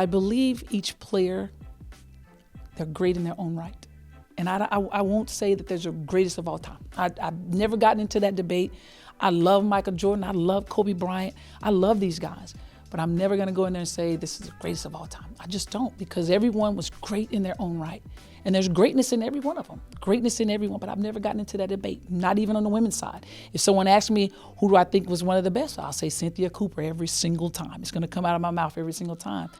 I believe each player, they're great in their own right. And I won't say that there's the greatest of all time. I've never gotten into that debate. I love Michael Jordan. I love Kobe Bryant. I love these guys. But I'm never going to go in there and say this is the greatest of all time. I just don't, because everyone was great in their own right. And there's greatness in every one of them. Greatness in everyone, but I've never gotten into that debate, not even on the women's side. If someone asks me who do I think was one of the best, I'll say Cynthia Cooper every single time. It's going to come out of my mouth every single time.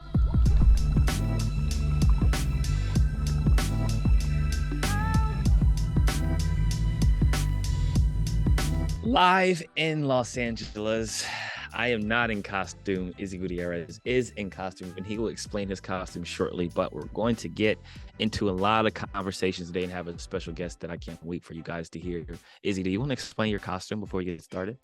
Live in Los Angeles, I am not in costume. Izzy Gutierrez is in costume, and he will explain his costume shortly. But we're going to get into a lot of conversations today and have a special guest that I can't wait for you guys to hear. Izzy, do you want to explain your costume before we get started?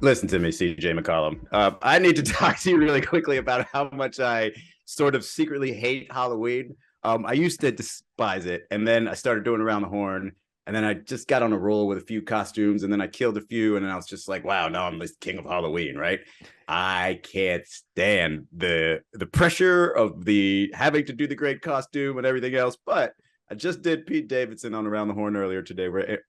Listen to me, CJ McCollum. I need to talk to you really quickly about how much I sort of secretly hate Halloween. I used to despise it, and then I started doing Around the Horn. And then I just got on a roll with a few costumes, and then I killed a few, and then I was just like, wow, now I'm the king of Halloween, right? I can't stand the pressure of the having to do the great costume and everything else. But I just did Pete Davidson on Around the Horn earlier today. We're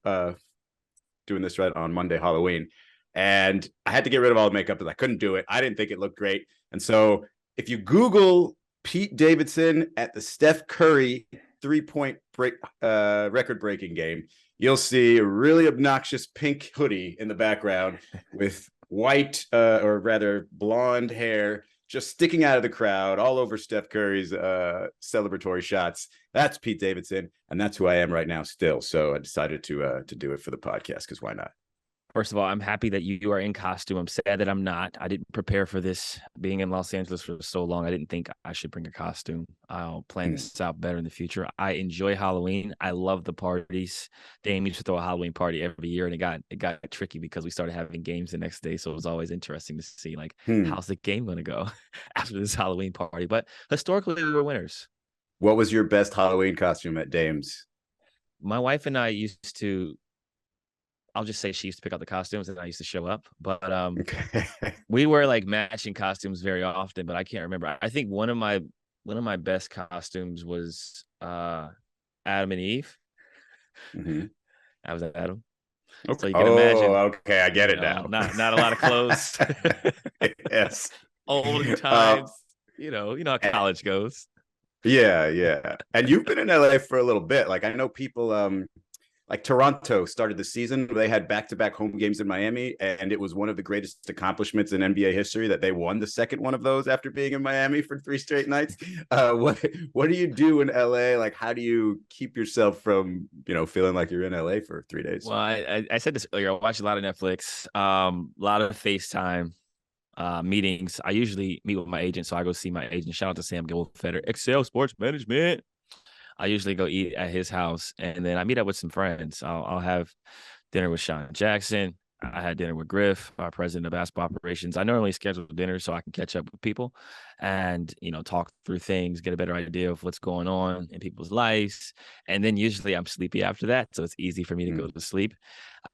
doing this right on Monday, Halloween. And I had to get rid of all the makeup because I couldn't do it. I didn't think it looked great. And so if you Google Pete Davidson at the Steph Curry three-point break record-breaking game, you'll see a really obnoxious pink hoodie in the background with white or rather blonde hair just sticking out of the crowd all over Steph Curry's celebratory shots. That's Pete Davidson, and that's who I am right now still. So I decided to do it for the podcast, because why not? First of all, I'm happy that you are in costume. I'm sad that I'm not. I didn't prepare for this. Being in Los Angeles for so long, I didn't think I should bring a costume. I'll plan this out better in the future. I enjoy Halloween. I love the parties. Dame used to throw a Halloween party every year, and it got tricky because we started having games the next day. So it was always interesting to see, like, how's the game going to go after this Halloween party? But historically, we were winners. What was your best Halloween costume at Dame's? My wife and I used to, I'll just say she used to pick out the costumes and I used to show up, but we wear like matching costumes very often, but I can't remember. I think one of my best costumes was Adam and Eve. Mm-hmm. I was Adam. Okay. So you can imagine. Okay, I get it now. Not a lot of clothes. Yes. Olden times. You know how college goes. Yeah. And you've been in LA for a little bit. Like, I know people like Toronto started the season. They had back-to-back home games in Miami, and it was one of the greatest accomplishments in NBA history that they won the second one of those after being in Miami for 3 straight nights. What do you do in LA? Like, how do you keep yourself from, feeling like you're in LA for 3 days? Well, I said this earlier. I watch a lot of Netflix, a lot of FaceTime meetings. I usually meet with my agent, so I go see my agent. Shout out to Sam Gilfeder, Excel Sports Management. I usually go eat at his house, and then I meet up with some friends. I'll have dinner with Sean Jackson. I had dinner with Griff, our president of basketball operations. I normally schedule dinner so I can catch up with people and, talk through things, get a better idea of what's going on in people's lives. And then usually I'm sleepy after that, so it's easy for me to go to sleep.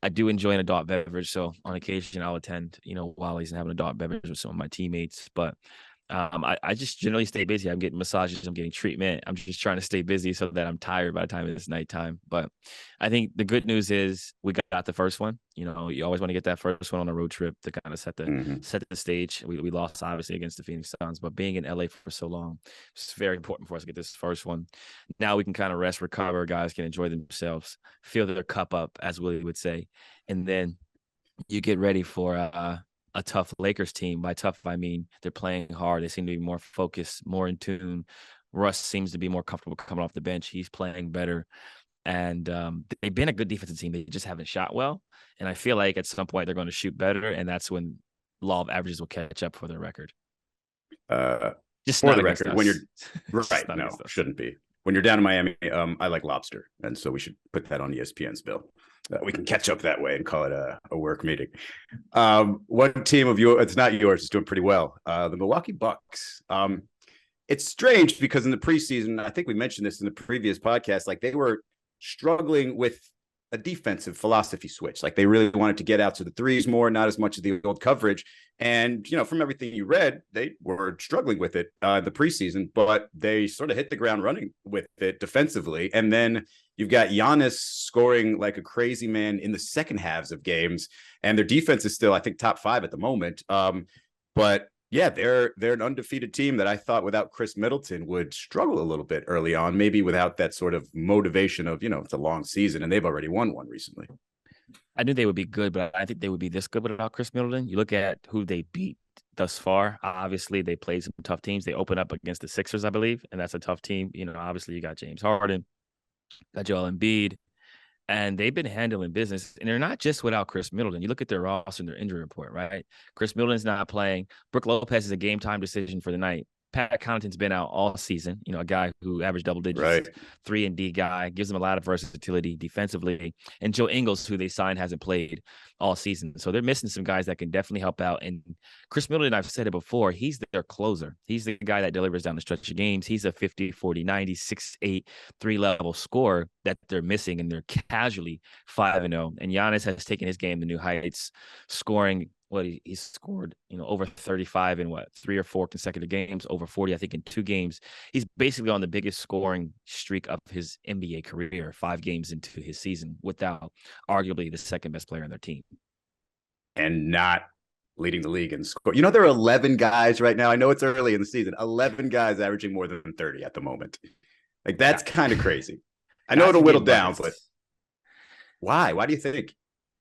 I do enjoy an adult beverage, so on occasion I'll attend, Wally's and have an adult beverage with some of my teammates. But I just generally stay busy. I'm getting massages, I'm getting treatment. I'm just trying to stay busy so that I'm tired by the time it's nighttime. But I think the good news is we got the first one. You always want to get that first one on a road trip to kind of set the stage. We lost obviously against the Phoenix Suns, but being in LA for so long, it's very important for us to get this first one. Now we can kind of rest, recover. Guys can enjoy themselves, fill their cup up, as Willie would say, and then you get ready for a tough Lakers team. By tough, I mean they're playing hard. They seem to be more focused, more in tune. Russ seems to be more comfortable coming off the bench. He's playing better. And they've been a good defensive team. They just haven't shot well. And I feel like at some point they're going to shoot better, and that's when law of averages will catch up for their record. Just for the record, when you're right, no, shouldn't be. When you're down in Miami, I like lobster, and so we should put that on ESPN's bill. We can catch up that way and call it a work meeting. One team of yours, it's not yours, is doing pretty well. The Milwaukee Bucks. It's strange because in the preseason, I think we mentioned this in the previous podcast, like they were struggling with a defensive philosophy switch. Like they really wanted to get out to the threes more, not as much of the old coverage. And, from everything you read, they were struggling with it the preseason, but they sort of hit the ground running with it defensively. And then you've got Giannis scoring like a crazy man in the second halves of games. And their defense is still, I think, top 5 at the moment. But yeah, they're an undefeated team that I thought without Chris Middleton would struggle a little bit early on, maybe without that sort of motivation of, it's a long season and they've already won one recently. I knew they would be good, but I think they would be this good without Chris Middleton. You look at who they beat thus far. Obviously, they played some tough teams. They opened up against the Sixers, I believe, and that's a tough team. Obviously, you got James Harden, got Joel Embiid, and they've been handling business. And they're not just without Chris Middleton. You look at their roster and their injury report, right? Chris Middleton's not playing. Brook Lopez is a game-time decision for the night. Pat Connaughton's been out all season, a guy who averaged double digits, right. 3-and-D guy, gives them a lot of versatility defensively. And Joe Ingles, who they signed, hasn't played all season. So they're missing some guys that can definitely help out. And Chris Middleton, I've said it before, he's their closer. He's the guy that delivers down the stretch of games. He's a 50, 40, 90, 6'8", 3-level scorer that they're missing, and they're casually 5-0. And Giannis has taken his game to new heights, scoring he's scored, over 35 in 3 or 4 consecutive games, over 40, I think, in 2 games. He's basically on the biggest scoring streak of his NBA career, 5 games into his season, without arguably the second best player on their team. And not leading the league in score. There are 11 guys right now. I know it's early in the season, 11 guys averaging more than 30 at the moment. Like, that's kind of crazy. I know it'll whittle down, but why? Why do you think?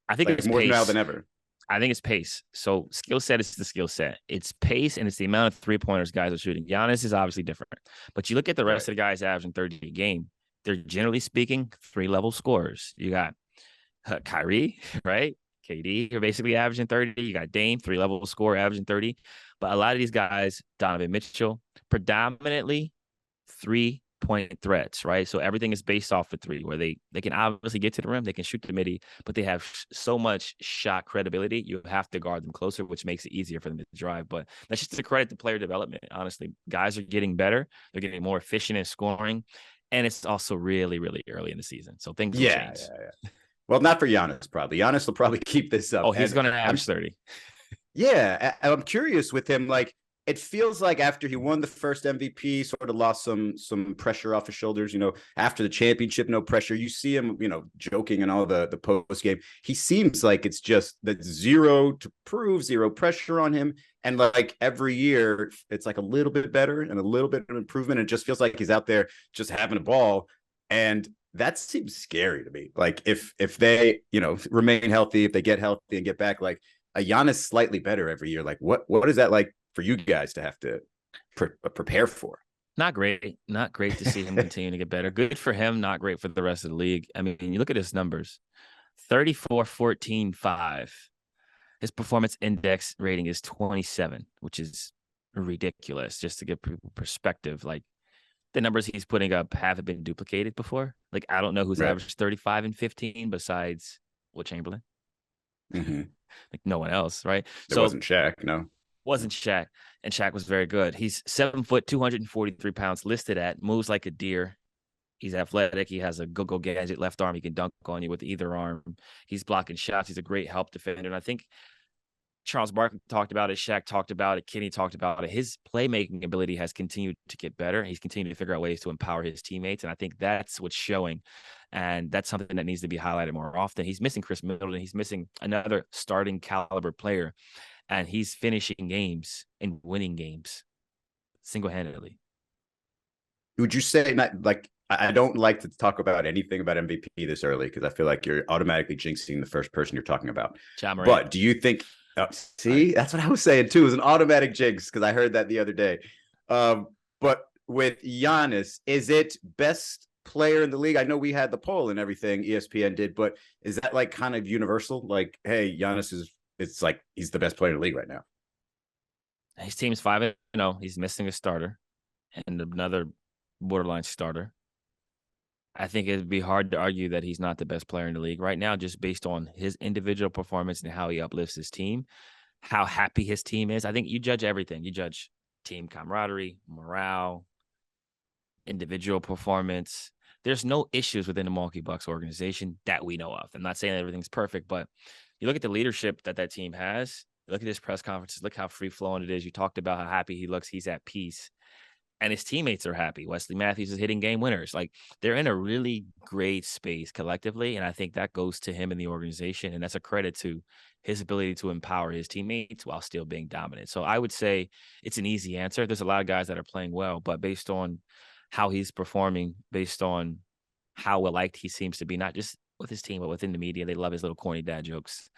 I think it's more pace. now than ever. I think it's pace. So skill set is the skill set. It's pace, and it's the amount of three-pointers guys are shooting. Giannis is obviously different. But you look at the rest of the guys averaging 30 a game, they're generally speaking 3-level scorers. You got Kyrie, right? KD are basically averaging 30. You got Dame, 3-level scorer, averaging 30. But a lot of these guys, Donovan Mitchell, predominantly 3-point threats, right? So everything is based off of 3, where they can obviously get to the rim, they can shoot the midi, but they have so much shot credibility, you have to guard them closer, which makes it easier for them to drive. But that's just a credit to player development. Honestly, guys are getting better, they're getting more efficient in scoring, and it's also really, really early in the season, so things will change. Yeah. Well, not for Giannis, probably. Giannis will probably keep this up. Oh, he's going to average 30. Yeah, I'm curious with him, like, it feels like after he won the first MVP, sort of lost some pressure off his shoulders, after the championship, no pressure. You see him, joking and all the post game. He seems like it's just that zero to prove, zero pressure on him. And like every year, it's like a little bit better and a little bit of improvement. It just feels like he's out there just having a ball. And that seems scary to me. Like if they, remain healthy, if they get healthy and get back, like a Giannis slightly better every year. Like what is that like for you guys to have to prepare for? Not great to see him continue to get better. Good for him, not great for the rest of the league. I mean, you look at his numbers, 34, 14, 5. His performance index rating is 27, which is ridiculous. Just to give people perspective, like the numbers he's putting up haven't been duplicated before. Like, I don't know who's averaged 35 and 15 besides Will Chamberlain. Mm-hmm. Like no one else, right? It wasn't Shaq, no. Wasn't Shaq, and Shaq was very good. He's 7 foot, 243 pounds, listed at, moves like a deer. He's athletic. He has a go-go gadget left arm. He can dunk on you with either arm. He's blocking shots. He's a great help defender. And I think Charles Barkley talked about it. Shaq talked about it. Kenny talked about it. His playmaking ability has continued to get better. He's continued to figure out ways to empower his teammates. And I think that's what's showing. And that's something that needs to be highlighted more often. He's missing Chris Middleton. He's missing another starting caliber player. And he's finishing games and winning games single-handedly. Would you say, not like, I don't like to talk about anything about MVP this early because I feel like you're automatically jinxing the first person you're talking about. But do you think, that's what I was saying too. It was an automatic jinx because I heard that the other day. But with Giannis, is it best player in the league? I know we had the poll and everything, ESPN did, but is that like kind of universal? Like, hey, Giannis it's like he's the best player in the league right now. His team's 5-0. He's missing a starter and another borderline starter. I think it'd be hard to argue that he's not the best player in the league right now, just based on his individual performance and how he uplifts his team, how happy his team is. I think you judge everything. You judge team camaraderie, morale, individual performance. there's no issues within the Milwaukee Bucks organization that we know of. I'm not saying that everything's perfect, but you look at the leadership that team has. Look at his press conferences. Look how free flowing it is. You talked about how happy he looks. He's at peace. And his teammates are happy. Wesley Matthews is hitting game winners. Like, they're in a really great space collectively. And I think that goes to him and the organization. And that's a credit to his ability to empower his teammates while still being dominant. So I would say it's an easy answer. There's a lot of guys that are playing well, but based on how he's performing, based on how well liked he seems to be, not just with his team, but within the media, they love his little corny dad jokes.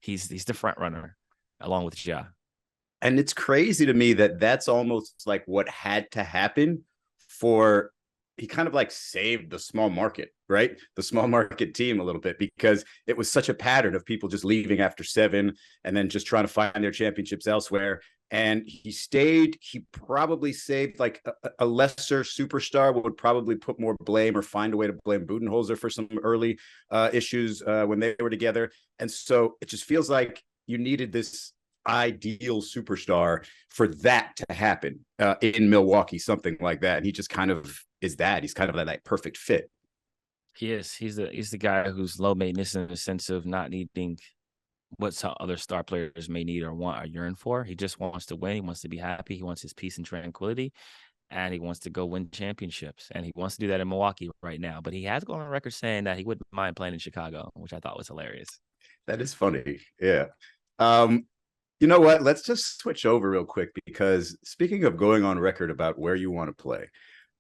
He's the front runner along with Ja. And it's crazy to me that that's almost like what had to happen for he kind of like saved the small market, right? The small market team a little bit, because it was such a pattern of people just leaving after 7 and then just trying to find their championships elsewhere. And he stayed. He probably saved like a lesser superstar would probably put more blame or find a way to blame Budenholzer for some early issues when they were together. And so it just feels like you needed this ideal superstar for that to happen in Milwaukee, something like that. And he just kind of is that. He's kind of that perfect fit. He is. He's the guy who's low maintenance in the sense of not needing what some other star players may need or want or yearn for. He just wants to win. He wants to be happy. He wants his peace and tranquility, and he wants to go win championships. And he wants to do that in Milwaukee right now. But he has gone on record saying that he wouldn't mind playing in Chicago, which I thought was hilarious. That is funny. Yeah. You know what? Let's just switch over real quick, because speaking of going on record about where you want to play,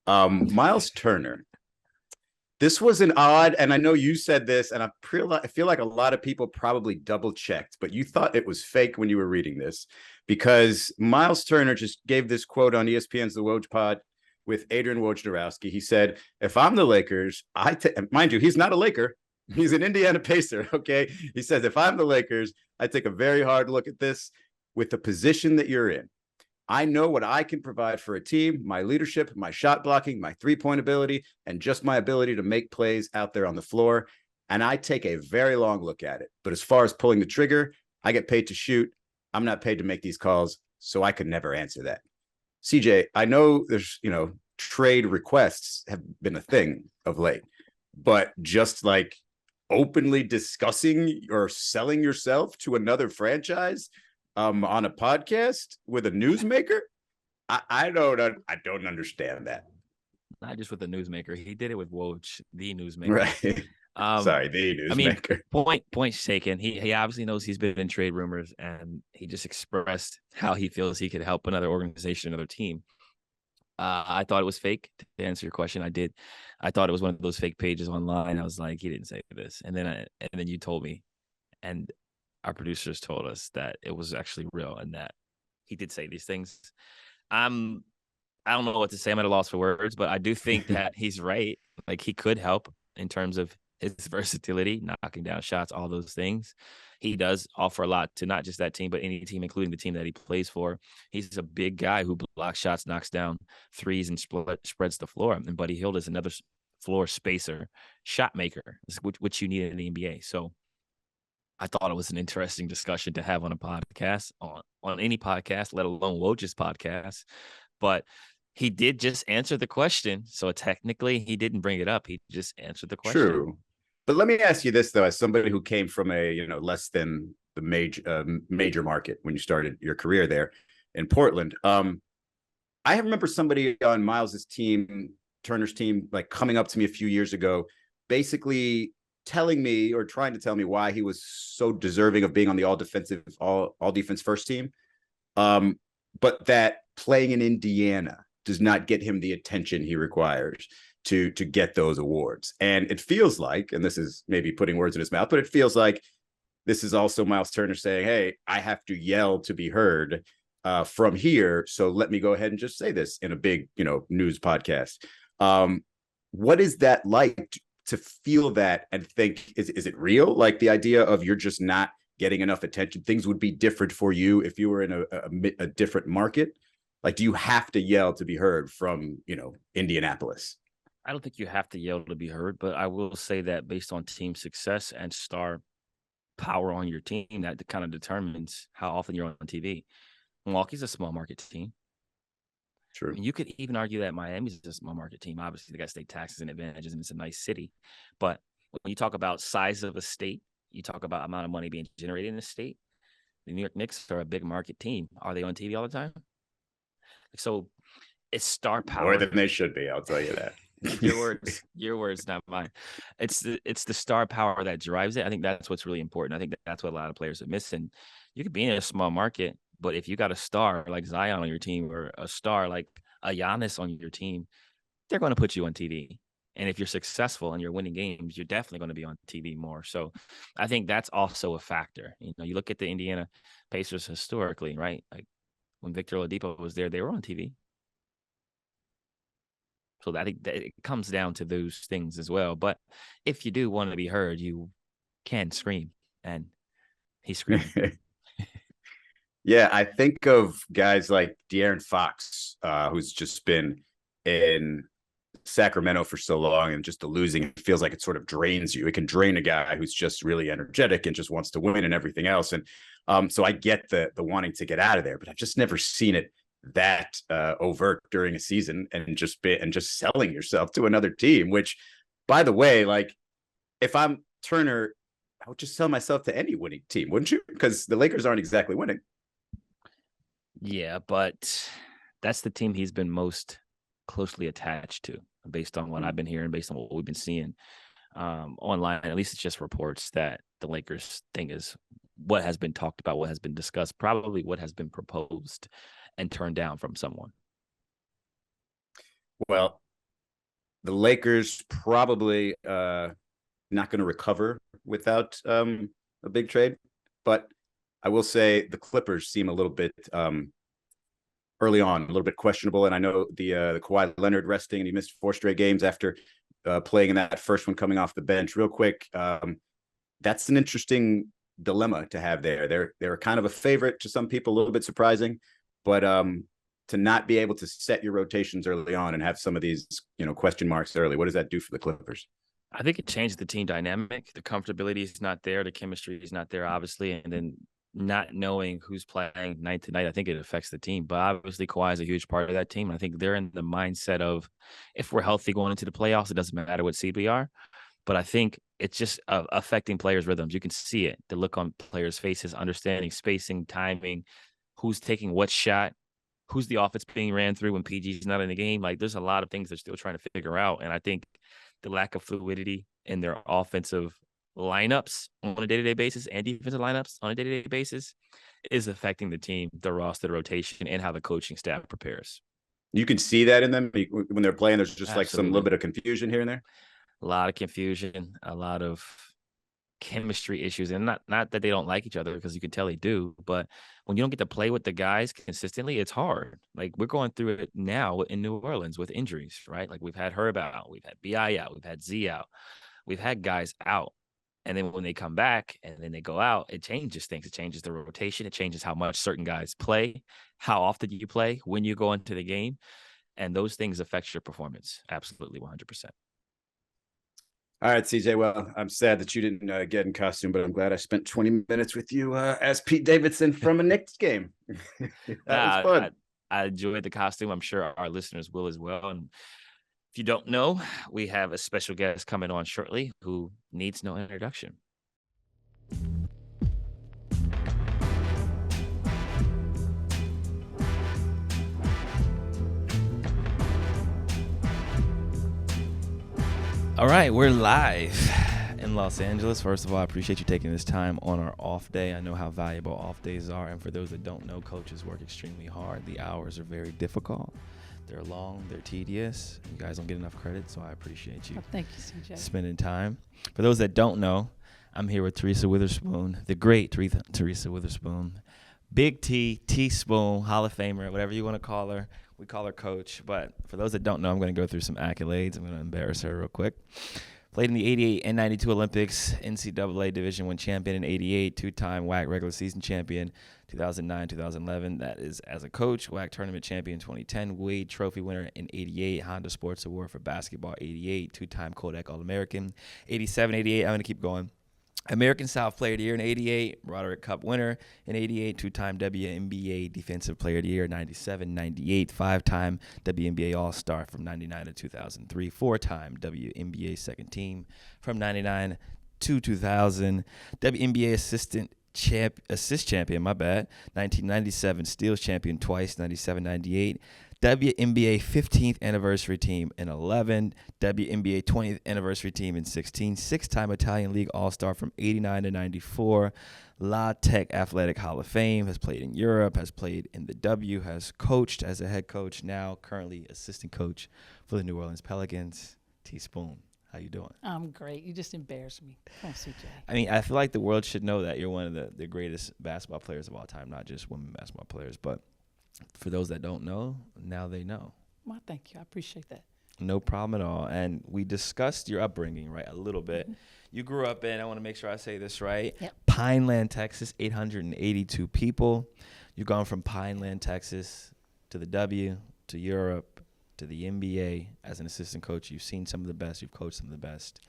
Myles Turner. This was an odd, and I know you said this, and I feel like a lot of people probably double checked, but you thought it was fake when you were reading this, because Myles Turner just gave this quote on ESPN's The Woj Pod with Adrian Wojnarowski. He said, "If I'm the Lakers, mind you, he's not a Laker. He's an Indiana Pacer, okay? He says, if I'm the Lakers, I take a very hard look at this with the position that you're in. I know what I can provide for a team, my leadership, my shot blocking, my three-point ability, and just my ability to make plays out there on the floor. And I take a very long look at it. But as far as pulling the trigger, I get paid to shoot. I'm not paid to make these calls, so I could never answer that." CJ, I know there's, trade requests have been a thing of late, but just like openly discussing or selling yourself to another franchise on a podcast with a newsmaker, I don't understand that. Not just with the newsmaker, he did it with Woj, the newsmaker. Right. Sorry, the newsmaker. I mean, point taken. He obviously knows he's been in trade rumors, and he just expressed how he feels he could help another organization, another team. I thought it was fake. To answer your question, I did. I thought it was one of those fake pages online. I was like, he didn't say this, and then you told me, and our producers told us that it was actually real and that he did say these things. I don't know what to say. I'm at a loss for words, but I do think that he's right. Like, he could help in terms of his versatility, knocking down shots, all those things. He does offer a lot to not just that team, but any team, including the team that he plays for. He's a big guy who blocks shots, knocks down threes, and spreads the floor. And Buddy Hield is another floor spacer, shot maker, which you need in the NBA. So I thought it was an interesting discussion to have on a podcast, on any podcast, let alone Woj's podcast. But he did just answer the question. So technically, he didn't bring it up. He just answered the question. True. But let me ask you this, though, as somebody who came from a, less than the major market when you started your career there in Portland. I remember somebody on Miles's team, Turner's team, like coming up to me a few years ago, basically telling me or trying to tell me why he was so deserving of being on the all defense first team. But that playing in Indiana does not get him the attention he requires to get those awards. And it feels like, and this is maybe putting words in his mouth, but it feels like this is also Myles Turner saying, hey, I have to yell to be heard from here. So let me go ahead and just say this in a big, news podcast. What is that like to feel that and think, is it real? Like the idea of you're just not getting enough attention, things would be different for you if you were in a different market. Like, do you have to yell to be heard from, Indianapolis? I don't think you have to yell to be heard, but I will say that based on team success and star power on your team, that kind of determines how often you're on TV. Milwaukee's a small market team. True. I mean, you could even argue that Miami's a small market team. Obviously, they got state taxes and advantages, and it's a nice city. But when you talk about size of a state, you talk about amount of money being generated in a state. The New York Knicks are a big market team. Are they on TV all the time? So it's star power. More than they should be, I'll tell you that. your words, not mine. It's the star power that drives it. I think that's what's really important. I think that's what a lot of players are missing. You could be in a small market, but if you got a star like Zion on your team or a star like a Giannis on your team, they're going to put you on TV. And if you're successful and you're winning games, you're definitely going to be on TV more. So I think that's also a factor. You know, you look at the Indiana Pacers historically, right? Like when Victor Oladipo was there, they were on TV. So I think that it comes down to those things as well. But if you do want to be heard, you can scream. And he's screaming. Yeah, I think of guys like De'Aaron Fox, who's just been in Sacramento for so long, and just the losing feels like it sort of drains you. It can drain a guy who's just really energetic and just wants to win and everything else. And so I get the wanting to get out of there, but I've just never seen it that overt during a season and just selling yourself to another team. Which, by the way, like if I'm Turner, I would just sell myself to any winning team, wouldn't you? Because the Lakers aren't exactly winning. Yeah, but that's the team he's been most closely attached to, based on what I've been hearing, based on what we've been seeing online. At least it's just reports that the Lakers thing is what has been talked about, what has been discussed, probably what has been proposed and turned down from someone. Well, the Lakers probably not going to recover without a big trade, but I will say the Clippers seem a little bit early on, a little bit questionable. And I know the Kawhi Leonard resting, and he missed 4 straight games after playing in that first one coming off the bench. Real quick, that's an interesting dilemma to have there. They're kind of a favorite to some people, a little bit surprising, but to not be able to set your rotations early on and have some of these, question marks early, what does that do for the Clippers? I think it changed the team dynamic. The comfortability is not there. The chemistry is not there, obviously. And then not knowing who's playing night to night, I think it affects the team. But obviously, Kawhi is a huge part of that team. I think they're in the mindset of if we're healthy going into the playoffs, it doesn't matter what seed we are. But I think it's just affecting players' rhythms. You can see it, the look on players' faces, understanding spacing, timing, who's taking what shot, who's the offense being ran through when PG's not in the game. Like, there's a lot of things they're still trying to figure out. And I think the lack of fluidity in their offensive lineups on a day-to-day basis and defensive lineups on a day-to-day basis is affecting the team, the roster, the rotation, and how the coaching staff prepares. You can see that in them when they're playing. There's just like some little bit of confusion here and there. A lot of confusion, a lot of chemistry issues, and not that they don't like each other, because you can tell they do, but when you don't get to play with the guys consistently, it's hard. Like, we're going through it now in New Orleans with injuries, right? Like, we've had Herb out, we've had BI out, we've had Z out, we've had guys out. And then when they come back and then they go out, it changes things. It changes the rotation. It changes how much certain guys play, how often you play, when you go into the game. And those things affect your performance. Absolutely, 100%. All right, CJ. Well, I'm sad that you didn't get in costume, but I'm glad I spent 20 minutes with you as Pete Davidson from a Knicks game. That was fun. I enjoyed the costume. I'm sure our listeners will as well. And if you don't know, we have a special guest coming on shortly who needs no introduction. All right, we're live in Los Angeles. First of all, I appreciate you taking this time on our off day. I know how valuable off days are. And for those that don't know, coaches work extremely hard. The hours are very difficult. They're long, they're tedious. You guys don't get enough credit, so I appreciate you. Thank you, CJ. Spending time. For those that don't know, I'm here with Teresa Weatherspoon, the great Teresa Weatherspoon. Big T, Teaspoon, Hall of Famer, whatever you want to call her. We call her Coach. But for those that don't know, I'm going to go through some accolades. I'm going to embarrass her real quick. Played in the 88 and 92 Olympics, NCAA Division I champion in 88, two-time WAC regular season champion, 2009, 2011. That is as a coach. WAC tournament champion 2010, Wade Trophy winner in 88, Honda Sports Award for basketball 88, two-time Kodak All-American, 87, 88. I'm going to keep going. American South Player of the Year in 88, Roderick Cup winner in 88, two-time WNBA Defensive Player of the Year, 97, 98, five-time WNBA All-Star from 99 to 2003, four-time WNBA second team from 99 to 2000, WNBA assist champion, 1997, steals champion twice, 97, 98, WNBA 15th anniversary team in 11, WNBA 20th anniversary team in 16, six-time Italian League All-Star from 89 to 94, La Tech Athletic Hall of Fame, has played in Europe, has played in the W, has coached as a head coach, now currently assistant coach for the New Orleans Pelicans. Teaspoon, how you doing? I'm great. You just embarrassed me. Come on, CJ. I mean, I feel like the world should know that you're one of the greatest basketball players of all time, not just women basketball players, but for those that don't know, now they know. Well, thank you. I appreciate that. No problem at all. And we discussed your upbringing, right, a little bit. You grew up in, I want to make sure I say this right, Pineland, Texas, 882 people. You've gone from Pineland, Texas to the W, to Europe, to the NBA as an assistant coach. You've seen some of the best. You've coached some of the best.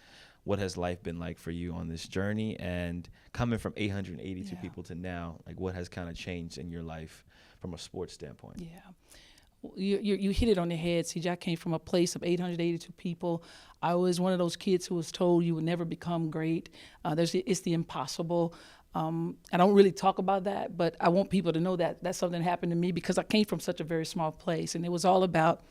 What has life been like for you on this journey? And coming from 882 people to now, like what has kind of changed in your life from a sports standpoint? Yeah. You hit it on the head, CJ. I came from a place of 882 people. I was one of those kids who was told you would never become great. It's the impossible. I don't really talk about that, but I want people to know that that's something that happened to me because I came from such a very small place, and it was all about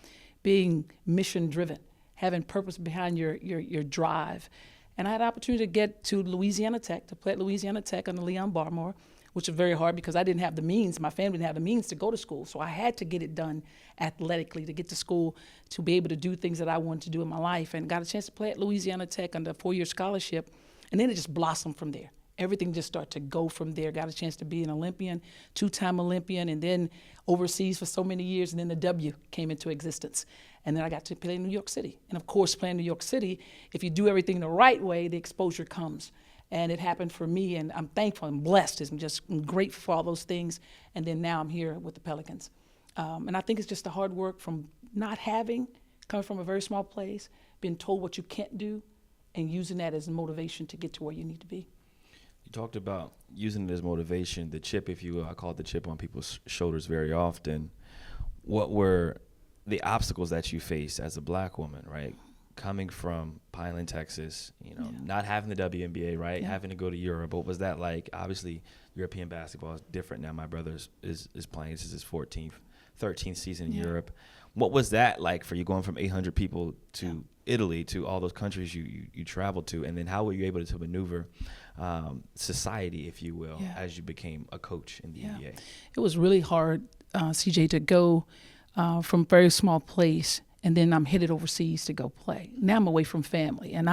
being mission-driven, having purpose behind your drive. And I had an opportunity to get to Louisiana Tech, to play at Louisiana Tech under Leon Barmore, which was very hard because I didn't have the means. My family didn't have the means to go to school. So I had to get it done athletically, to get to school, to be able to do things that I wanted to do in my life. And got a chance to play at Louisiana Tech under a 4-year scholarship. And then it just blossomed from there. Everything just started to go from there. Got a chance to be an Olympian, 2-time Olympian, and then overseas for so many years. And then the W came into existence. And then I got to play in New York City. And of course, playing in New York City, if you do everything the right way, the exposure comes. And it happened for me, and I'm thankful and blessed. I'm grateful for all those things. And then now I'm here with the Pelicans. And I think it's just the hard work from not having, coming from a very small place, being told what you can't do, and using that as motivation to get to where you need to be. You talked about using it as motivation, the chip, if you will. I call it the chip on people's shoulders very often. What were the obstacles that you faced as a black woman, right? Coming from Pineland, Texas, not having the WNBA, right? Yeah. Having to go to Europe. What was that like? Obviously, European basketball is different now. My brother is playing. This is his 13th season in Europe. What was that like for you going from 800 people to Italy, to all those countries you traveled to? And then how were you able to maneuver society, if you will, as you became a coach in the NBA? It was really hard, CJ, to go from a very small place, and then I'm headed overseas to go play. Now I'm away from family, and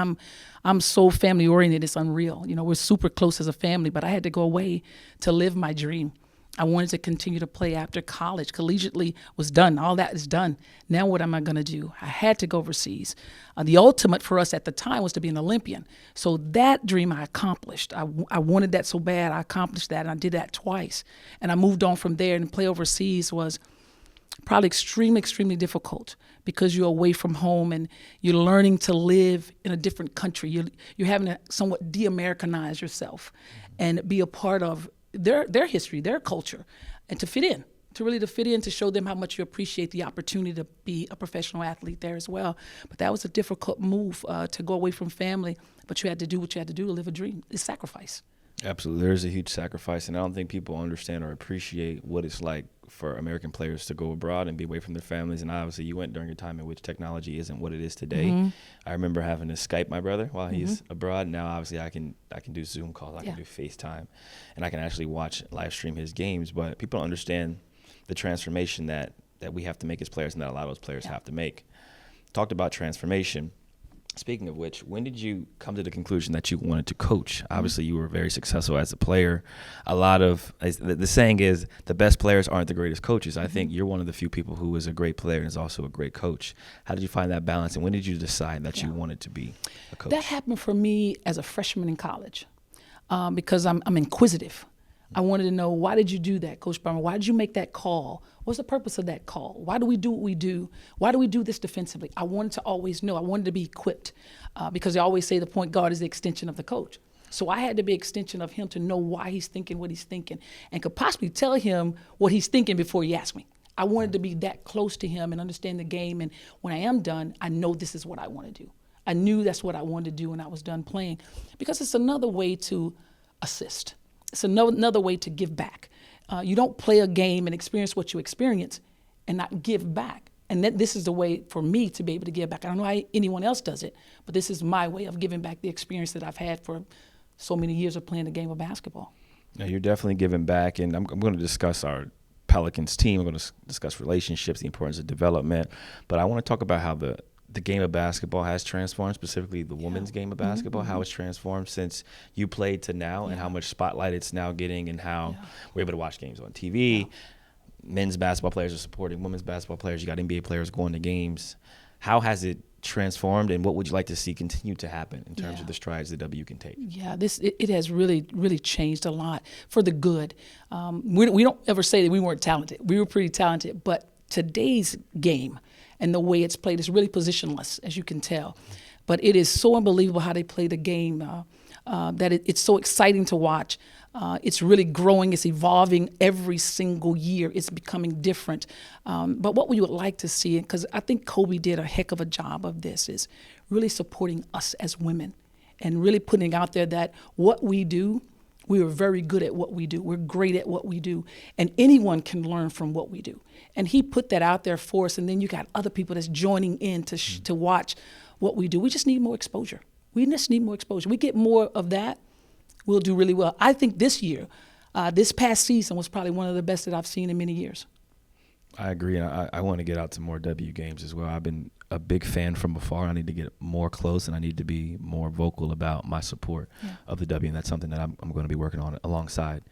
I'm so family oriented, it's unreal. We're super close as a family, but I had to go away to live my dream. I wanted to continue to play after college. Collegiately was done. All that is done. Now what am I going to do? I had to go overseas. The ultimate for us at the time was to be an Olympian. So that dream I accomplished. I wanted that so bad. I accomplished that, and I did that twice. And I moved on from there, and play overseas was probably extremely, extremely difficult because you're away from home and you're learning to live in a different country. You're having to somewhat de-Americanize yourself and be a part of their history, their culture, and to fit in, to show them how much you appreciate the opportunity to be a professional athlete there as well. But that was a difficult move to go away from family, but you had to do what you had to do to live a dream. It's sacrifice. Absolutely. There's a huge sacrifice, and I don't think people understand or appreciate what it's like for American players to go abroad and be away from their families. And obviously you went during a time in which technology isn't what it is today. Mm-hmm. I remember having to Skype my brother while he's abroad. Now obviously I can do Zoom calls, I can do FaceTime, and I can actually live stream his games. But people don't understand the transformation that we have to make as players, and that a lot of those players have to make. Talked about transformation. Speaking of which, when did you come to the conclusion that you wanted to coach? Obviously, you were very successful as a player. A lot of the saying is the best players aren't the greatest coaches. I think you're one of the few people who is a great player and is also a great coach. How did you find that balance, and when did you decide that you wanted to be a coach? That happened for me as a freshman in college because I'm inquisitive. I wanted to know, why did you do that, Coach Barmer? Why did you make that call? What's the purpose of that call? Why do we do what we do? Why do we do this defensively? I wanted to always know. I wanted to be equipped because they always say the point guard is the extension of the coach. So I had to be an extension of him to know why he's thinking what he's thinking and could possibly tell him what he's thinking before he asked me. I wanted to be that close to him and understand the game. And when I am done, I know this is what I want to do. I knew that's what I wanted to do when I was done playing, because it's another way to assist. It's another way to give back. You don't play a game and experience what you experience and not give back. And this is the way for me to be able to give back. I don't know how anyone else does it, but this is my way of giving back the experience that I've had for so many years of playing the game of basketball. Yeah, you're definitely giving back, and I'm going to discuss our Pelicans team. I'm going to discuss relationships, the importance of development, but I want to talk about how the game of basketball has transformed, specifically the women's game of basketball, how it's transformed since you played to now, and how much spotlight it's now getting, and how we're able to watch games on TV. Men's basketball players are supporting women's basketball players. You got NBA players going to games. How has it transformed, and what would you like to see continue to happen in terms of the strides the W can take? Yeah, it has really, really changed a lot for the good. We don't ever say that we weren't talented. We were pretty talented, but today's game and the way it's played is really positionless, as you can tell. But it is so unbelievable how they play the game that it's so exciting to watch. It's really growing. It's evolving every single year. It's becoming different. But what we would like to see, because I think Kobe did a heck of a job of this, is really supporting us as women and really putting out there that what we do, we are very good at what we do. We're great at what we do. And anyone can learn from what we do. And he put that out there for us. And then you got other people that's joining in to watch what we do. We just need more exposure. We just need more exposure. We get more of that, we'll do really well. I think this year, this past season was probably one of the best that I've seen in many years. I agree, and I want to get out to more W games as well. I've been a big fan from afar. I need to get more close, and I need to be more vocal about my support of the W, and that's something that I'm going to be working on alongside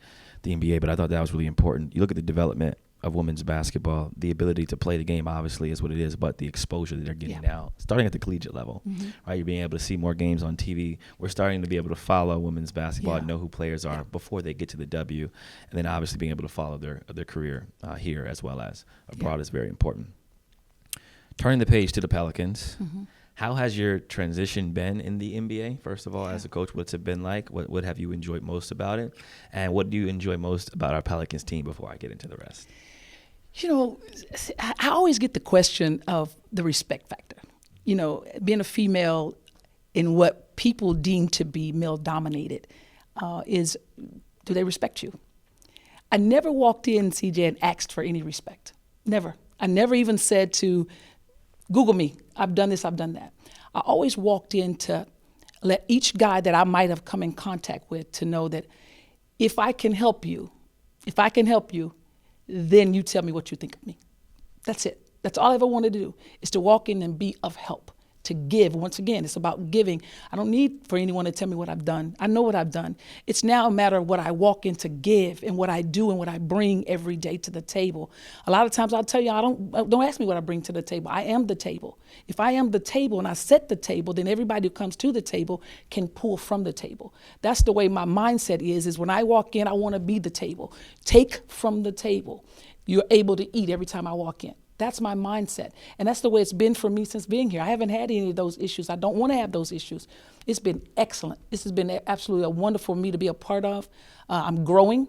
the NBA. But I thought that was really important. You look at the development of women's basketball, the ability to play the game obviously is what it is, but the exposure that they're getting now, starting at the collegiate level, right? You're being able to see more games on TV. We're starting to be able to follow women's basketball and know who players are before they get to the W, and then obviously being able to follow their career here as well as abroad is very important. Turning the page to the Pelicans, how has your transition been in the NBA? First of all, as a coach, what's it been like? What have you enjoyed most about it? And what do you enjoy most about our Pelicans team before I get into the rest? You know, I always get the question of the respect factor. You know, being a female in what people deem to be male-dominated is, do they respect you? I never walked in, CJ, and asked for any respect. Never. I never even said to Google me, I've done this, I've done that. I always walked in to let each guy that I might have come in contact with to know that if I can help you, then you tell me what you think of me. That's it. That's all I ever wanted to do, is to walk in and be of help, to give. Once again, it's about giving. I don't need for anyone to tell me what I've done. I know what I've done. It's now a matter of what I walk in to give and what I do and what I bring every day to the table. A lot of times I'll tell you, don't ask me what I bring to the table. I am the table. If I am the table and I set the table, then everybody who comes to the table can pull from the table. That's the way my mindset is when I walk in, I want to be the table. Take from the table. You're able to eat every time I walk in. That's my mindset. And that's the way it's been for me since being here. I haven't had any of those issues. I don't want to have those issues. It's been excellent. This has been absolutely wonderful for me to be a part of. I'm growing,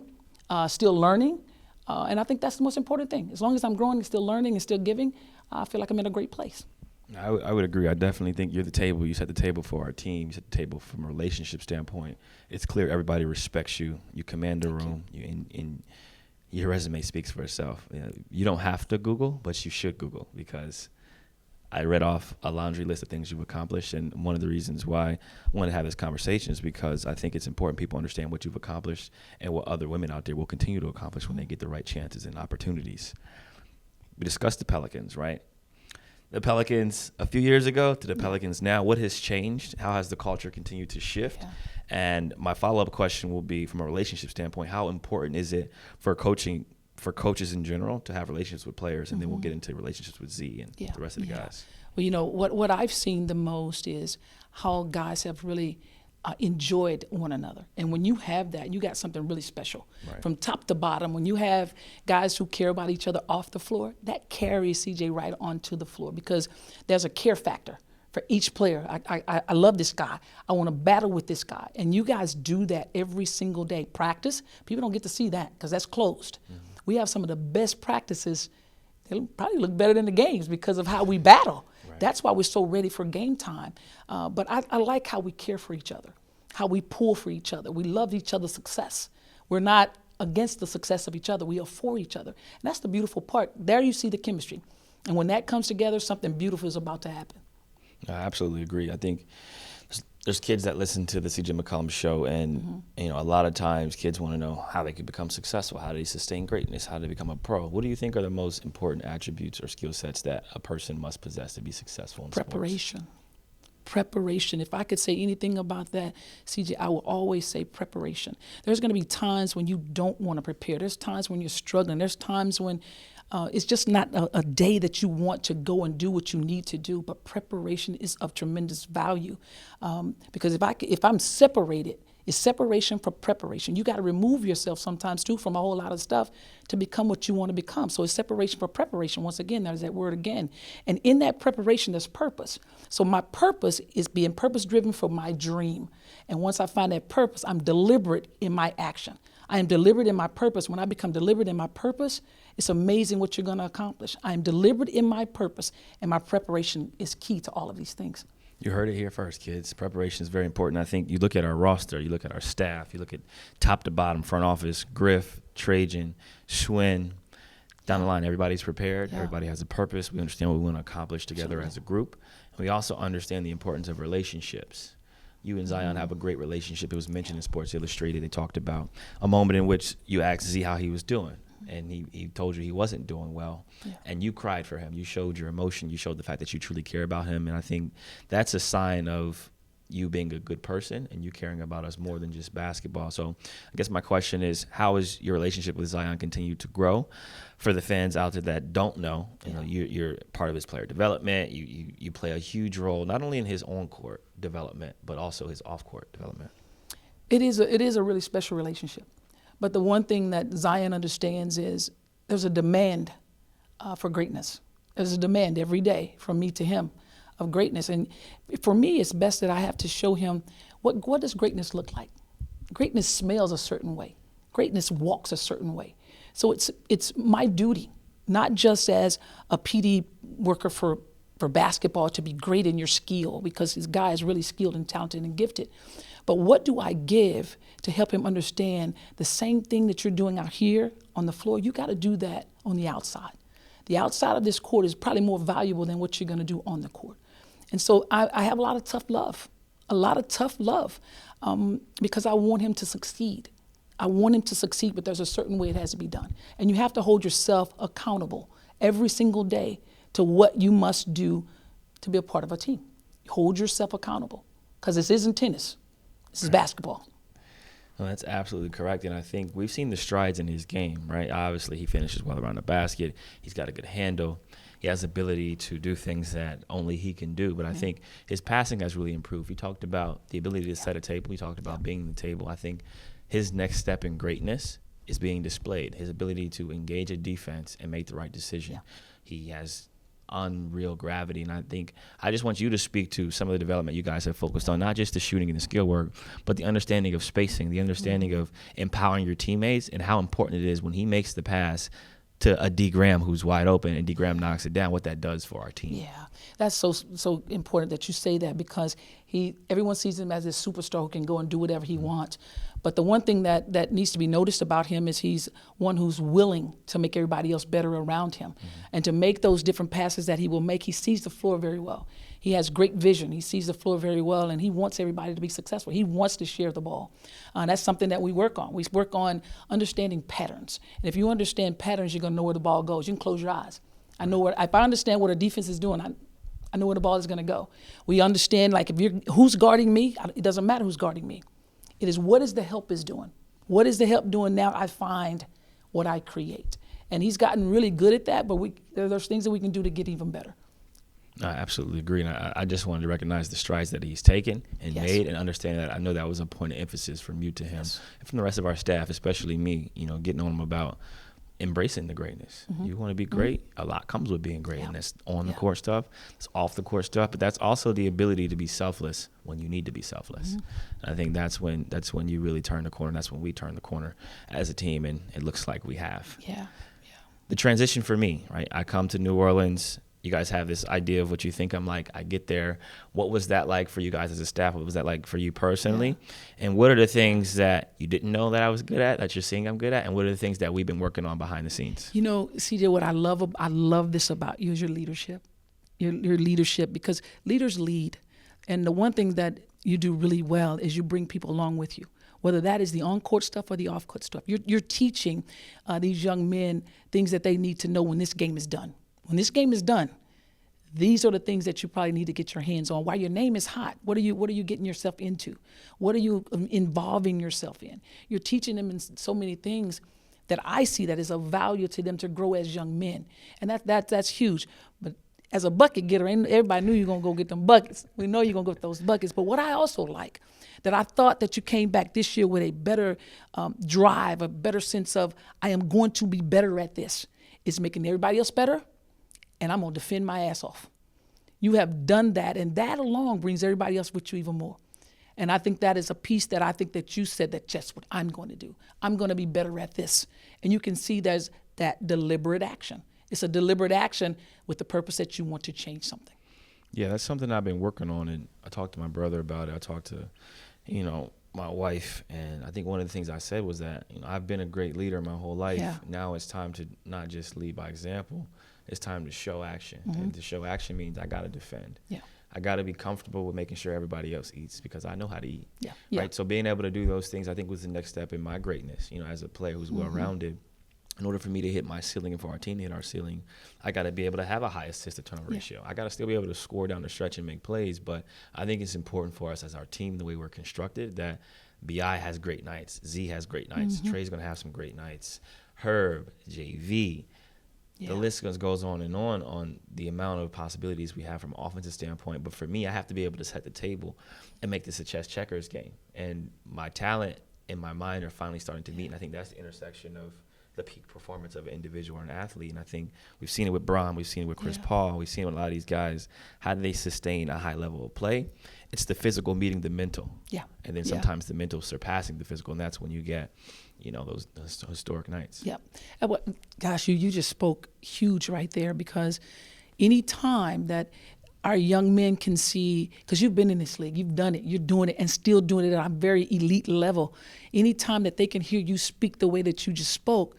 still learning. And I think that's the most important thing. As long as I'm growing and still learning and still giving, I feel like I'm in a great place. I would agree. I definitely think you're the table. You set the table for our team. You set the table from a relationship standpoint. It's clear everybody respects you. You command the room. Your resume speaks for itself. You don't have to Google, but you should Google, because I read off a laundry list of things you've accomplished, and one of the reasons why I want to have this conversation is because I think it's important people understand what you've accomplished and what other women out there will continue to accomplish when they get the right chances and opportunities. We discussed the Pelicans, right? The Pelicans a few years ago to the Pelicans now. What has changed? How has the culture continued to shift? And my follow-up question will be, from a relationship standpoint, how important is it for coaches in general to have relationships with players? And then we'll get into relationships with Z and the rest of the guys. Well, you know, what I've seen the most is how guys have really enjoyed one another. And when you have that, you got something really special. Right. From top to bottom, when you have guys who care about each other off the floor, that carries CJ right onto the floor, because there's a care factor. for each player. I love this guy. I want to battle with this guy. And you guys do that every single day. Practice, people don't get to see that because that's closed. We have some of the best practices. They probably look better than the games because of how we battle. Right. That's why we're so ready for game time. But I like how we care for each other, how we pull for each other. We love each other's success. We're not against the success of each other. We are for each other. And that's the beautiful part. There you see the chemistry. And when that comes together, something beautiful is about to happen. I absolutely agree. I think there's kids that listen to the CJ McCollum Show, and you know, a lot of times kids want to know how they can become successful, how do they sustain greatness, how do they become a pro. What do you think are the most important attributes or skill sets that a person must possess to be successful in Preparation. sports? Preparation. If I could say anything about that, CJ, I will always say preparation. There's going to be times when you don't want to prepare. There's times when you're struggling. There's times when it's just not a day that you want to go and do what you need to do. But preparation is of tremendous value because if I'm separated, it's separation from preparation. You got to remove yourself sometimes too from a whole lot of stuff to become what you want to become. So it's separation for preparation. Once again, there's that word again. And in that preparation, there's purpose. So my purpose is being purpose driven for my dream. And once I find that purpose, I'm deliberate in my action. I am deliberate in my purpose. When I become deliberate in my purpose, it's amazing what you're going to accomplish. I am deliberate in my purpose, and my preparation is key to all of these things. You heard it here first, kids. Preparation is very important. I think you look at our roster, you look at our staff, you look at top to bottom, front office, Griff, Trajan, Schwinn, down the line, everybody's prepared. Yeah. Everybody has a purpose. We understand what we want to accomplish together as a group. And we also understand the importance of relationships. You and Zion have a great relationship. It was mentioned in Sports Illustrated. They talked about a moment in which you asked Z how he was doing, and he told you he wasn't doing well, and you cried for him. You showed your emotion. You showed the fact that you truly care about him, and I think that's a sign of you being a good person and you caring about us more than just basketball. So I guess my question is, how has your relationship with Zion continued to grow? For the fans out there that don't know, you know, you're part of his player development. You play a huge role, not only in his on-court development, but also his off-court development. It is a really special relationship. But the one thing that Zion understands is there's a demand for greatness. There's a demand every day from me to him of greatness. And for me, it's best that I have to show him what does greatness look like. Greatness smells a certain way. Greatness walks a certain way. So it's my duty, not just as a PD worker for basketball, to be great in your skill, because this guy is really skilled and talented and gifted. But what do I give to help him understand the same thing that you're doing out here on the floor? You got to do that on the outside. The outside of this court is probably more valuable than what you're going to do on the court. And so I have a lot of tough love, because I want him to succeed. I want him to succeed, but there's a certain way it has to be done. And you have to hold yourself accountable every single day to what you must do to be a part of a team. Hold yourself accountable, because this isn't tennis. This is basketball. Well, that's absolutely correct. And I think we've seen the strides in his game, right? Obviously, he finishes well around the basket. He's got a good handle. He has the ability to do things that only he can do. But I think his passing has really improved. He talked about the ability to set a table. He talked about being the table. I think his next step in greatness is being displayed. His ability to engage a defense and make the right decision. He has unreal gravity, and I think I just want you to speak to some of the development you guys have focused on, not just the shooting and the skill work, but the understanding of spacing, the understanding of empowering your teammates, and how important it is when he makes the pass to a D. Graham who's wide open and D. Graham knocks it down, what that does for our team. Yeah, that's so important that you say that, because everyone sees him as this superstar who can go and do whatever he wants. But the one thing that needs to be noticed about him is he's one who's willing to make everybody else better around him. And to make those different passes that he will make, he sees the floor very well. He has great vision. He sees the floor very well, and he wants everybody to be successful. He wants to share the ball. That's something that we work on. We work on understanding patterns. And if you understand patterns, you're going to know where the ball goes. You can close your eyes. If I understand what a defense is doing, I know where the ball is going to go. We understand, like, who's guarding me, it doesn't matter who's guarding me. It is what is the help is doing. What is the help doing now? I find what I create. And he's gotten really good at that, but there's things that we can do to get even better. I absolutely agree. And I just wanted to recognize the strides that he's taken and made, and understand that I know that was a point of emphasis from you to him and from the rest of our staff, especially me, getting on him about embracing the greatness. You want to be great. A lot comes with being great, and that's on the court stuff. It's off the court stuff, but that's also the ability to be selfless when you need to be selfless. I think that's when you really turn the corner. That's when we turn the corner as a team, and it looks like we have. Yeah. The transition for me, right? I come to New Orleans. You guys have this idea of what you think I'm like. I get there. What was that like for you guys as a staff? What was that like for you personally? And what are the things that you didn't know that I was good at, that you're seeing I'm good at? And what are the things that we've been working on behind the scenes? You know, CJ, what I love this about you is your leadership. Your leadership, because leaders lead. And the one thing that you do really well is you bring people along with you, whether that is the on-court stuff or the off-court stuff. You're teaching these young men things that they need to know when this game is done. When this game is done, these are the things that you probably need to get your hands on. While your name is hot, what are you getting yourself into? What are you involving yourself in? You're teaching them in so many things that I see that is of value to them to grow as young men, and that's huge. But as a bucket getter, everybody knew you're gonna go get them buckets. We know you're gonna go get those buckets. But what I also like, that I thought that you came back this year with a better drive, a better sense of I am going to be better at this. It's making everybody else better. And I'm going to defend my ass off. You have done that, and that alone brings everybody else with you even more. And I think that is a piece that I think that you said that that's what I'm going to do. I'm going to be better at this. And you can see there's that deliberate action. It's a deliberate action with the purpose that you want to change something. Yeah, that's something I've been working on, and I talked to my brother about it. I talked to, my wife, and I think one of the things I said was that, I've been a great leader my whole life. Yeah. Now it's time to not just lead by example. It's time to show action. And to show action means I got to defend. Yeah. I got to be comfortable with making sure everybody else eats because I know how to eat. Yeah. Right. So being able to do those things, I think, was the next step in my greatness. As a player who's well-rounded, in order for me to hit my ceiling and for our team to hit our ceiling, I got to be able to have a high assist-to-turnover ratio. I got to still be able to score down the stretch and make plays. But I think it's important for us as our team, the way we're constructed, that B.I. has great nights. Z has great nights. Trey's going to have some great nights. Herb, JV. The list goes on the amount of possibilities we have from an offensive standpoint. But for me, I have to be able to set the table and make this a chess checkers game. And my talent and my mind are finally starting to meet. And I think that's the intersection of the peak performance of an individual or an athlete. And I think we've seen it with Bron. We've seen it with Chris Paul. We've seen it with a lot of these guys. How do they sustain a high level of play? It's the physical meeting the mental. Yeah. And then sometimes the mental surpassing the physical. And that's when you get those historic nights. Yeah. Gosh, you just spoke huge right there, because any time that our young men can see, because you've been in this league, you've done it, you're doing it and still doing it at a very elite level. Any time that they can hear you speak the way that you just spoke,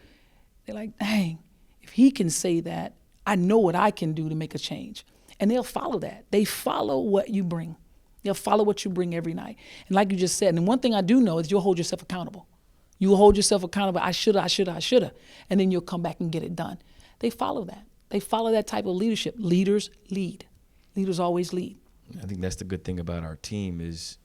they're like, dang, if he can say that, I know what I can do to make a change. And they'll follow that. They follow what you bring. They'll follow what you bring every night. And like you just said, and one thing I do know is you'll hold yourself accountable. You will hold yourself accountable. I shoulda. And then you'll come back and get it done. They follow that. They follow that type of leadership. Leaders lead. Leaders always lead. I think that's the good thing about our team is,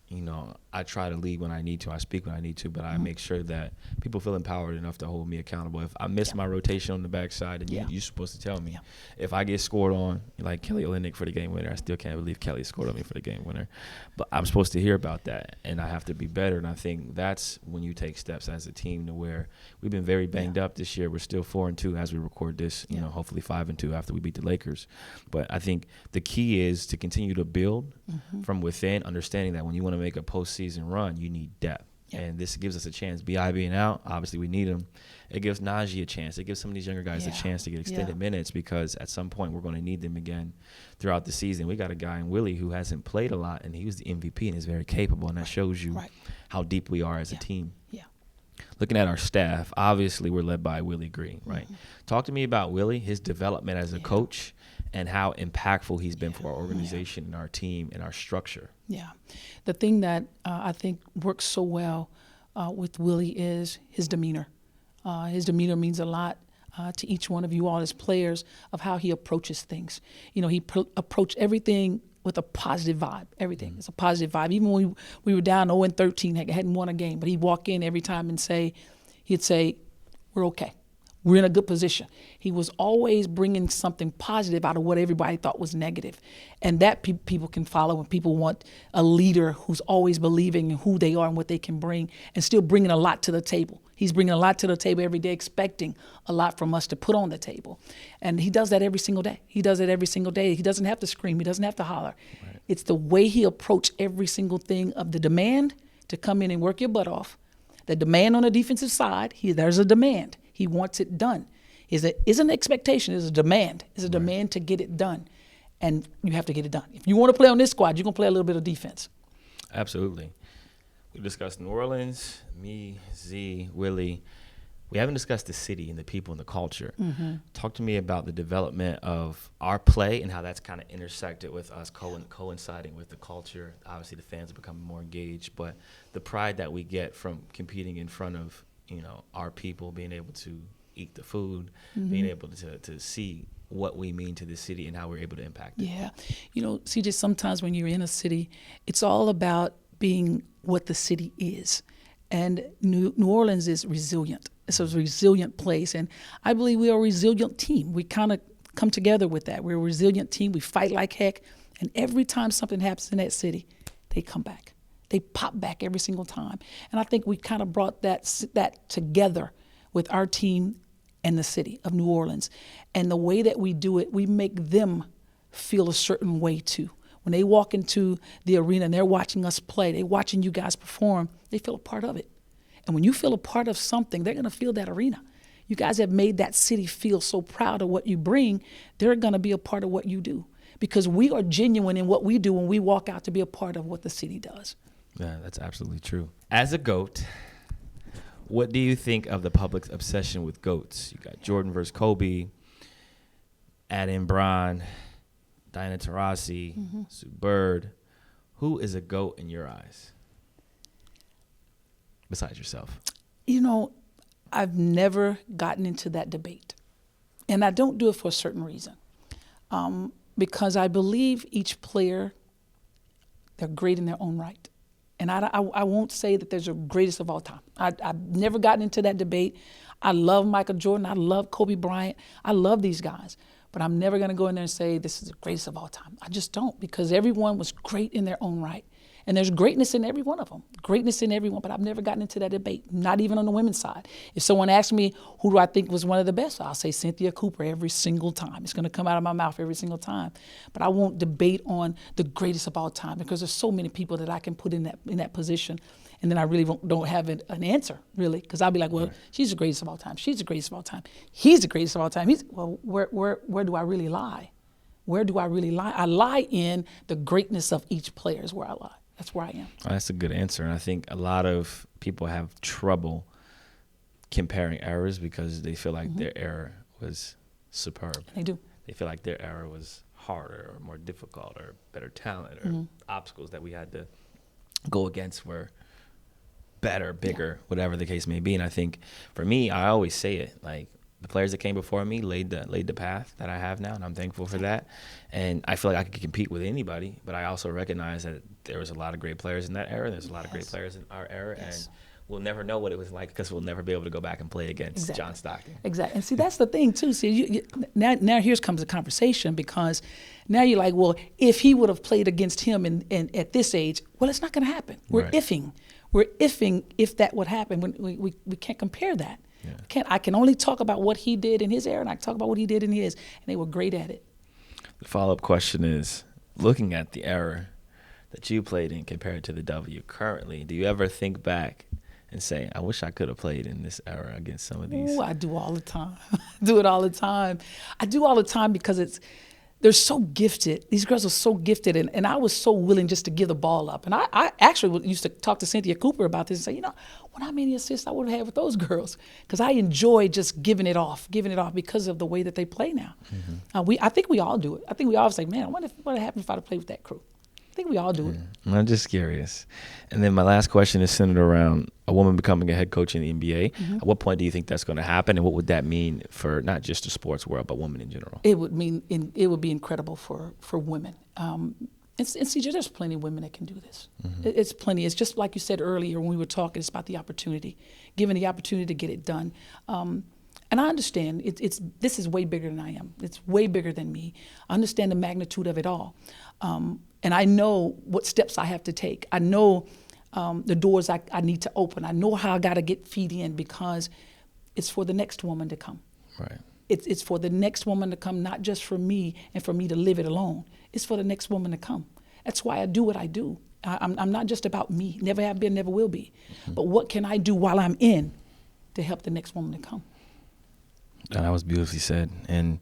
I try to lead when I need to. I speak when I need to, but I make sure that people feel empowered enough to hold me accountable. If I miss my rotation on the backside, and you're supposed to tell me. If I get scored on, like Kelly Olynyk for the game winner, I still can't believe Kelly scored on me for the game winner. But I'm supposed to hear about that, and I have to be better. And I think that's when you take steps as a team to where we've been very banged up this year. We're still 4-2 as we record this, hopefully 5-2 after we beat the Lakers. But I think the key is to continue to build from within, understanding that when you want to make a postseason run, you need depth. And this gives us a chance. B.I. being out, obviously we need him. It gives Najee a chance. It gives some of these younger guys a chance to get extended minutes, because at some point we're going to need them again throughout the season. We got a guy in Willie who hasn't played a lot, and he was the MVP and is very capable, and that shows you how deep we are as a team. Looking at our staff, obviously we're led by Willie Green, right? Talk to me about Willie, his development as a coach, and how impactful he's been for our organization and our team and our structure. Yeah. The thing that I think works so well with Willie is his demeanor. His demeanor means a lot to each one of you all as players, of how he approaches things. He approached everything with a positive vibe. Everything. It's a positive vibe. Even when we were down 0-13, hadn't won a game, but he'd walk in every time and he'd say, we're okay. we're in a good position. He was always bringing something positive out of what everybody thought was negative. And that people can follow when people want a leader who's always believing in who they are and what they can bring and still bringing a lot to the table. He's bringing a lot to the table every day, expecting a lot from us to put on the table. And he does that every single day. He does it every single day. He doesn't have to scream. He doesn't have to holler. Right. It's the way he approached every single thing of the demand to come in and work your butt off. The demand on the defensive side, there's a demand. He wants it done. Is an expectation, it's a demand. It's a demand to get it done. And you have to get it done. If you want to play on this squad, you're going to play a little bit of defense. Absolutely. We discussed New Orleans, me, Z, Willie. We haven't discussed the city and the people and the culture. Mm-hmm. Talk to me about the development of our play and how that's kind of intersected with us coinciding with the culture. Obviously, the fans are becoming more engaged, but the pride that we get from competing in front of, our people, being able to eat the food, being able to see what we mean to the city and how we're able to impact it. Yeah. CJ, sometimes when you're in a city, it's all about being what the city is. And New Orleans is resilient. It's a resilient place. And I believe we are a resilient team. We kind of come together with that. We're a resilient team. We fight like heck. And every time something happens in that city, they come back. They pop back every single time. And I think we kind of brought that together with our team and the city of New Orleans. And the way that we do it, we make them feel a certain way too. When they walk into the arena and they're watching us play, they're watching you guys perform, they feel a part of it. And when you feel a part of something, they're going to feel that arena. You guys have made that city feel so proud of what you bring, they're going to be a part of what you do. Because we are genuine in what we do when we walk out to be a part of what the city does. Yeah, that's absolutely true. As a GOAT, what do you think of the public's obsession with GOATs? You got Jordan versus Kobe, Adam Bron, Diana Taurasi, Sue Bird. Who is a GOAT in your eyes? Besides yourself. I've never gotten into that debate. And I don't do it for a certain reason. Because I believe each player, they're great in their own right. And I won't say that there's a greatest of all time. I've never gotten into that debate. I love Michael Jordan. I love Kobe Bryant. I love these guys. But I'm never going to go in there and say this is the greatest of all time. I just don't, because everyone was great in their own right. And there's greatness in every one of them, greatness in everyone, but I've never gotten into that debate, not even on the women's side. If someone asks me who do I think was one of the best, I'll say Cynthia Cooper every single time. It's going to come out of my mouth every single time. But I won't debate on the greatest of all time, because there's so many people that I can put in that position, and then I really don't have an answer, really, because I'll be like, well, she's the greatest of all time. She's the greatest of all time. He's the greatest of all time. Where do I really lie? Where do I really lie? I lie in the greatness of each player is where I lie. That's where I am. Oh, that's a good answer. And I think a lot of people have trouble comparing errors because they feel like their error was superb. They do. They feel like their error was harder or more difficult or better talent or obstacles that we had to go against were better, bigger, whatever the case may be. And I think for me, I always say it, like, the players that came before me laid the path that I have now, and I'm thankful for that. And I feel like I could compete with anybody, but I also recognize that there was a lot of great players in that era. There's a lot of great players in our era, and we'll never know what it was like because we'll never be able to go back and play against John Stockton. Exactly. And see, that's the thing, too. See, now here comes the conversation, because now you're like, well, if he would have played against him at this age, well, it's not going to happen. We're iffing. We're iffing if that would happen. We can't compare that. Yeah. I can only talk about what he did in his era, and I can talk about what he did in his, and they were great at it. The follow-up question is, looking at the era that you played in compared to the W currently, do you ever think back and say, I wish I could have played in this era against some of these? Ooh, I do all the time. Do it all the time. I do all the time because they're so gifted. These girls are so gifted, and I was so willing just to give the ball up. And I actually used to talk to Cynthia Cooper about this and say, what how many assists I would have had with those girls, because I enjoy just giving it off because of the way that they play now. I think we all do it. I think we all say, man, what would happen if I'd have played with that crew? I think we all do it. I'm just curious. And then my last question is centered around a woman becoming a head coach in the NBA. At what point do you think that's going to happen, and what would that mean for not just the sports world, but women in general? It would be incredible for women. And CJ, there's plenty of women that can do this. It's plenty. It's just like you said earlier when we were talking, it's about the opportunity, given the opportunity to get it done. And I understand this is way bigger than I am. It's way bigger than me. I understand the magnitude of it all. And I know what steps I have to take. I know the doors I need to open. I know how I got to get feet in, because it's for the next woman to come. Right. It's for the next woman to come, not just for me and for me to live it alone. It's for the next woman to come. That's why I do what I do. I'm not just about me. Never have been, never will be. Mm-hmm. But what can I do while I'm in to help the next woman to come? That was beautifully said. And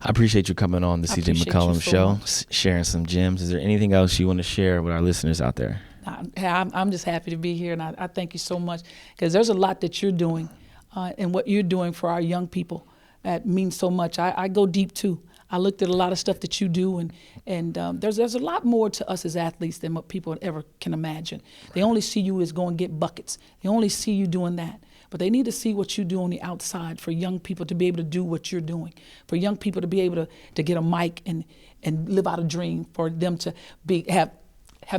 I appreciate you coming on the CJ McCollum Show, sharing some gems. Is there anything else you want to share with our listeners out there? I'm just happy to be here, and I thank you so much, because there's a lot that you're doing and what you're doing for our young people that means so much. I go deep, too. I looked at a lot of stuff that you do, and there's a lot more to us as athletes than what people ever can imagine. They only see you as going to get buckets. They only see you doing that. But they need to see what you do on the outside for young people to be able to do what you're doing, for young people to be able to get a mic and live out a dream, for them to have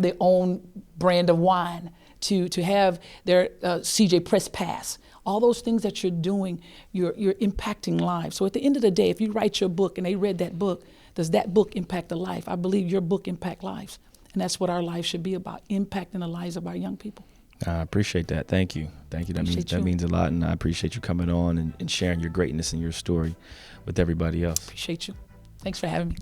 their own brand of wine, to have their CJ Press Pass. All those things that you're doing, you're impacting lives. So at the end of the day, if you write your book and they read that book, does that book impact a life? I believe your book impact lives. And that's what our life should be about, impacting the lives of our young people. I appreciate that. Thank you. That means a lot, and I appreciate you coming on and sharing your greatness and your story with everybody else. Appreciate you. Thanks for having me.